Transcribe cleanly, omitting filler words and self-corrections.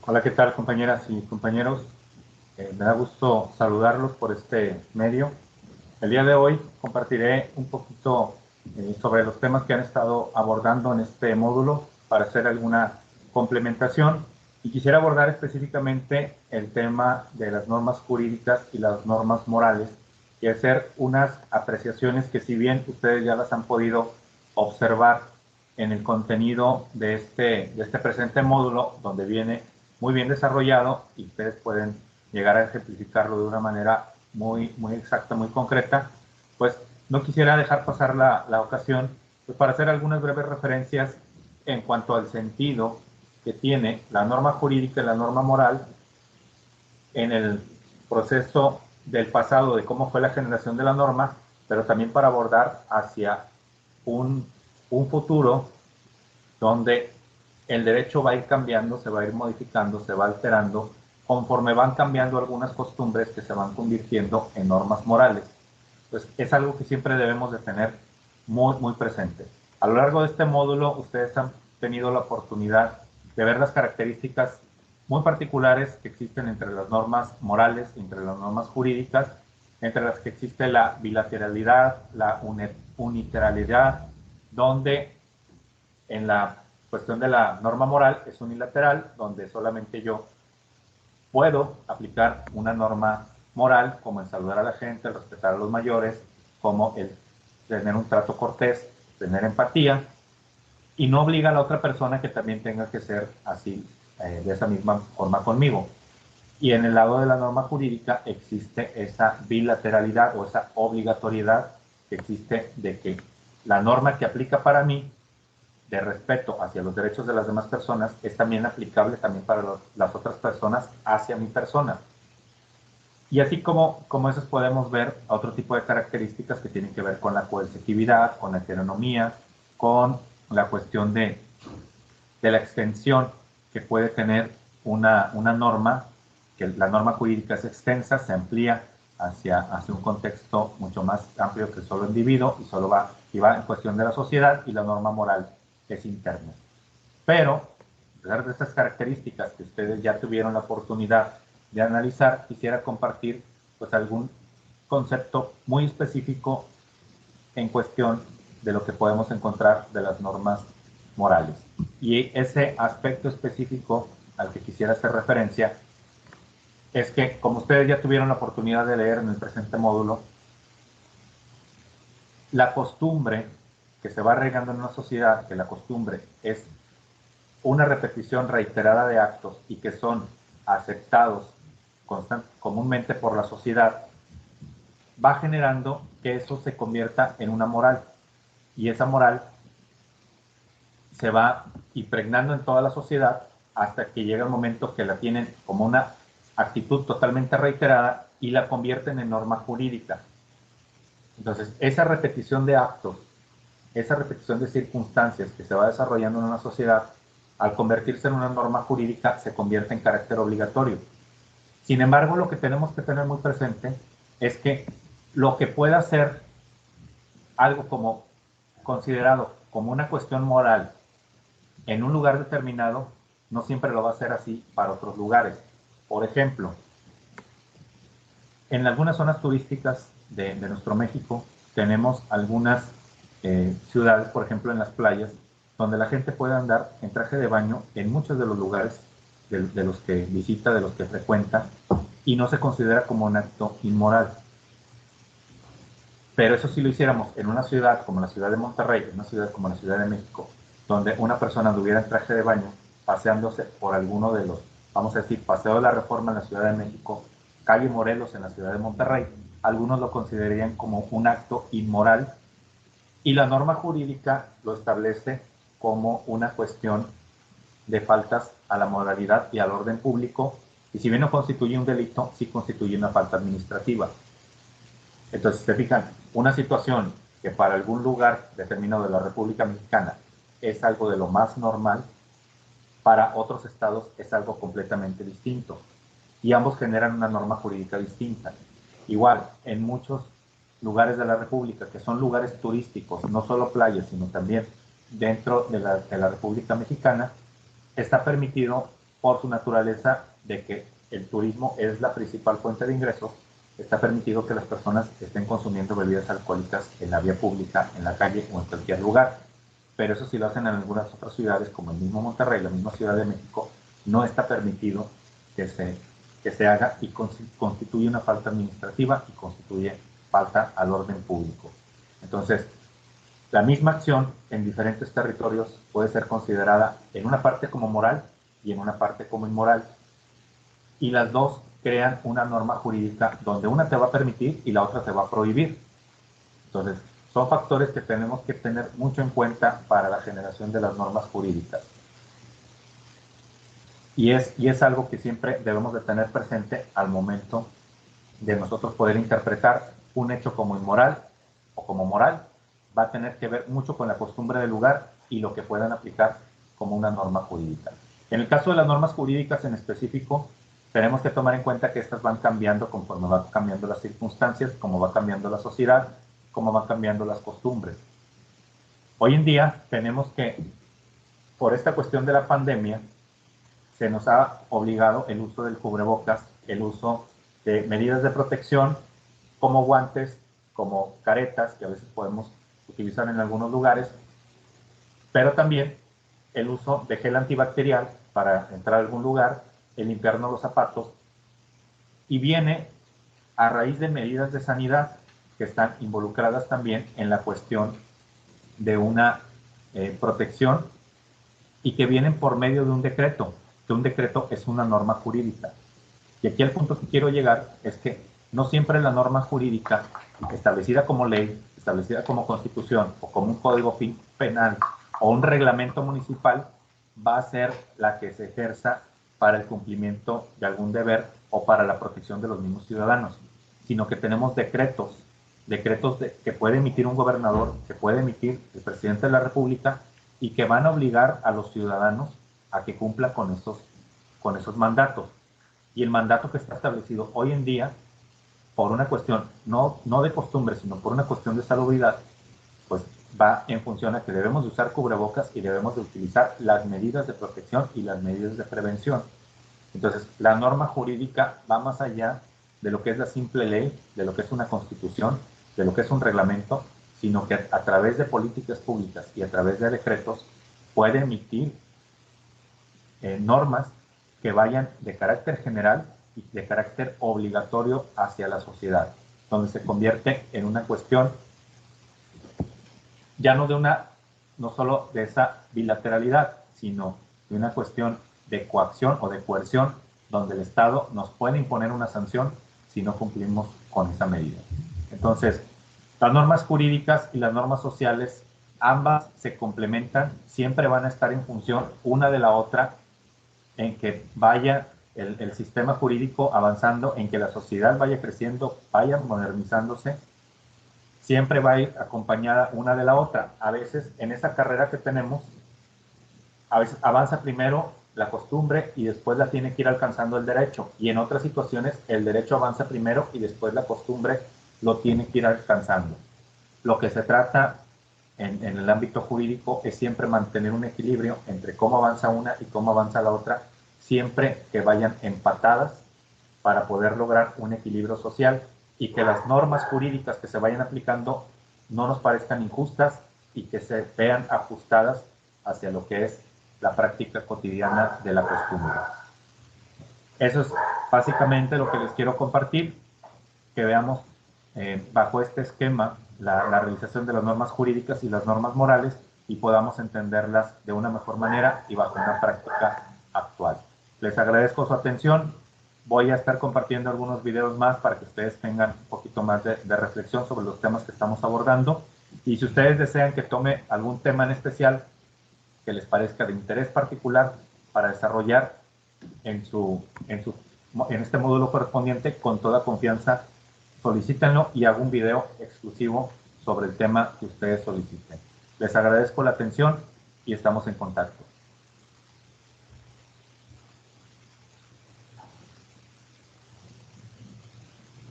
Hola, ¿qué tal, compañeras y compañeros? Me da gusto saludarlos por este medio. El día de hoy compartiré un poquito sobre los temas que han estado abordando en este módulo para hacer alguna complementación, y quisiera abordar específicamente el tema de las normas jurídicas y las normas morales y hacer unas apreciaciones que, si bien ustedes ya las han podido observar en el contenido de este presente módulo, donde viene muy bien desarrollado y ustedes pueden llegar a ejemplificarlo de una manera muy exacta, muy concreta, pues no quisiera dejar pasar la ocasión pues, para hacer algunas breves referencias en cuanto al sentido que tiene la norma jurídica y la norma moral en el proceso del pasado, de cómo fue la generación de la norma, pero también para abordar hacia un futuro donde el derecho va a ir cambiando, se va a ir modificando, se va alterando, conforme van cambiando algunas costumbres que se van convirtiendo en normas morales. Pues es algo que siempre debemos de tener muy presente. A lo largo de este módulo, ustedes han tenido la oportunidad de ver las características muy particulares que existen entre las normas morales, entre las normas jurídicas, entre las que existe la bilateralidad, la unilateralidad, donde en la cuestión de la norma moral es unilateral, donde solamente yo puedo aplicar una norma moral, como el saludar a la gente, el respetar a los mayores, como el tener un trato cortés, tener empatía, y no obliga a la otra persona que también tenga que ser así, de esa misma forma conmigo. Y en el lado de la norma jurídica existe esa bilateralidad o esa obligatoriedad que existe de que la norma que aplica para mí de respeto hacia los derechos de las demás personas es también aplicable también para las otras personas hacia mi persona. Y así como esos podemos ver otro tipo de características que tienen que ver con la coercitividad, con la heteronomía, con la cuestión de la extensión que puede tener una norma, que la norma jurídica es extensa, se amplía hacia un contexto mucho más amplio que solo individuo y va en cuestión de la sociedad, y la norma moral es interna. Pero, a pesar de estas características que ustedes ya tuvieron la oportunidad de analizar, quisiera compartir pues algún concepto muy específico en cuestión de lo que podemos encontrar de las normas morales. Y ese aspecto específico al que quisiera hacer referencia es que, como ustedes ya tuvieron la oportunidad de leer en el presente módulo, la costumbre que se va regando en una sociedad, que la costumbre es una repetición reiterada de actos y que son aceptados comúnmente por la sociedad, va generando que eso se convierta en una moral, y esa moral se va impregnando en toda la sociedad hasta que llega el momento que la tienen como una actitud totalmente reiterada y la convierten en norma jurídica. Entonces, esa repetición de actos, esa repetición de circunstancias que se va desarrollando en una sociedad, al convertirse en una norma jurídica, se convierte en carácter obligatorio. Sin embargo, lo que tenemos que tener muy presente es que lo que pueda ser algo como considerado como una cuestión moral en un lugar determinado, no siempre lo va a ser así para otros lugares. Por ejemplo, en algunas zonas turísticas de nuestro México tenemos algunas ciudades, por ejemplo en las playas, donde la gente puede andar en traje de baño en muchos de los lugares de los que visita, de los que frecuenta, y no se considera como un acto inmoral. Pero eso si lo hiciéramos en una ciudad como la ciudad de Monterrey, en una ciudad como la Ciudad de México, donde una persona anduviera en traje de baño paseándose por alguno de los, vamos a decir, Paseo de la Reforma en la Ciudad de México, calle Morelos en la Ciudad de Monterrey, algunos lo considerarían como un acto inmoral, y la norma jurídica lo establece como una cuestión de faltas a la moralidad y al orden público, y si bien no constituye un delito, sí constituye una falta administrativa. Entonces, si se fijan, una situación que para algún lugar determinado de la República Mexicana es algo de lo más normal, para otros estados es algo completamente distinto. Y ambos generan una norma jurídica distinta. Igual, en muchos lugares de la República, que son lugares turísticos, no solo playas, sino también dentro de la República Mexicana, está permitido por su naturaleza de que el turismo es la principal fuente de ingresos, está permitido que las personas estén consumiendo bebidas alcohólicas en la vía pública, en la calle o en cualquier lugar. Pero eso sí lo hacen en algunas otras ciudades, como el mismo Monterrey, la misma Ciudad de México, no está permitido que se haga y constituye una falta administrativa y constituye falta al orden público. Entonces, la misma acción en diferentes territorios puede ser considerada en una parte como moral y en una parte como inmoral. Y las dos crean una norma jurídica donde una te va a permitir y la otra te va a prohibir. Entonces, son factores que tenemos que tener mucho en cuenta para la generación de las normas jurídicas. Y es algo que siempre debemos de tener presente al momento de nosotros poder interpretar un hecho como inmoral o como moral. Va a tener que ver mucho con la costumbre del lugar y lo que puedan aplicar como una norma jurídica. En el caso de las normas jurídicas en específico, tenemos que tomar en cuenta que estas van cambiando conforme van cambiando las circunstancias, como va cambiando la sociedad, cómo van cambiando las costumbres. Hoy en día tenemos que, por esta cuestión de la pandemia, se nos ha obligado el uso del cubrebocas, el uso de medidas de protección como guantes, como caretas, que a veces podemos utilizar en algunos lugares, pero también el uso de gel antibacterial para entrar a algún lugar, el limpiarnos los zapatos, y viene a raíz de medidas de sanidad que están involucradas también en la cuestión de una protección y que vienen por medio de un decreto, que un decreto es una norma jurídica. Y aquí el punto que quiero llegar es que no siempre la norma jurídica establecida como ley, establecida como constitución o como un código penal o un reglamento municipal va a ser la que se ejerza para el cumplimiento de algún deber o para la protección de los mismos ciudadanos, sino que tenemos decretos que puede emitir un gobernador, que puede emitir el presidente de la República y que van a obligar a los ciudadanos a que cumplan con esos mandatos. Y el mandato que está establecido hoy en día, por una cuestión no de costumbre, sino por una cuestión de salubridad, pues va en función a que debemos de usar cubrebocas y debemos de utilizar las medidas de protección y las medidas de prevención. Entonces, la norma jurídica va más allá de lo que es la simple ley, de lo que es una constitución, de lo que es un reglamento, sino que a través de políticas públicas y a través de decretos puede emitir normas que vayan de carácter general y de carácter obligatorio hacia la sociedad, donde se convierte en una cuestión ya no solo de esa bilateralidad, sino de una cuestión de coacción o de coerción, donde el Estado nos puede imponer una sanción si no cumplimos con esa medida. Entonces, las normas jurídicas y las normas sociales, ambas se complementan, siempre van a estar en función una de la otra, en que vaya el sistema jurídico avanzando, en que la sociedad vaya creciendo, vaya modernizándose, siempre va a ir acompañada una de la otra. A veces en esa carrera que tenemos, a veces avanza primero la costumbre y después la tiene que ir alcanzando el derecho. Y en otras situaciones el derecho avanza primero y después la costumbre lo tiene que ir alcanzando. Lo que se trata en el ámbito jurídico es siempre mantener un equilibrio entre cómo avanza una y cómo avanza la otra, siempre que vayan empatadas para poder lograr un equilibrio social y que las normas jurídicas que se vayan aplicando no nos parezcan injustas y que se vean ajustadas hacia lo que es la práctica cotidiana de la costumbre. Eso es básicamente lo que les quiero compartir, que veamos bajo este esquema la realización de las normas jurídicas y las normas morales y podamos entenderlas de una mejor manera y bajo una práctica actual. Les agradezco su atención. Voy a estar compartiendo algunos videos más para que ustedes tengan un poquito más de reflexión sobre los temas que estamos abordando. Y si ustedes desean que tome algún tema en especial que les parezca de interés particular para desarrollar en este módulo correspondiente, con toda confianza solicítenlo y hago un video exclusivo sobre el tema que ustedes soliciten. Les agradezco la atención y estamos en contacto.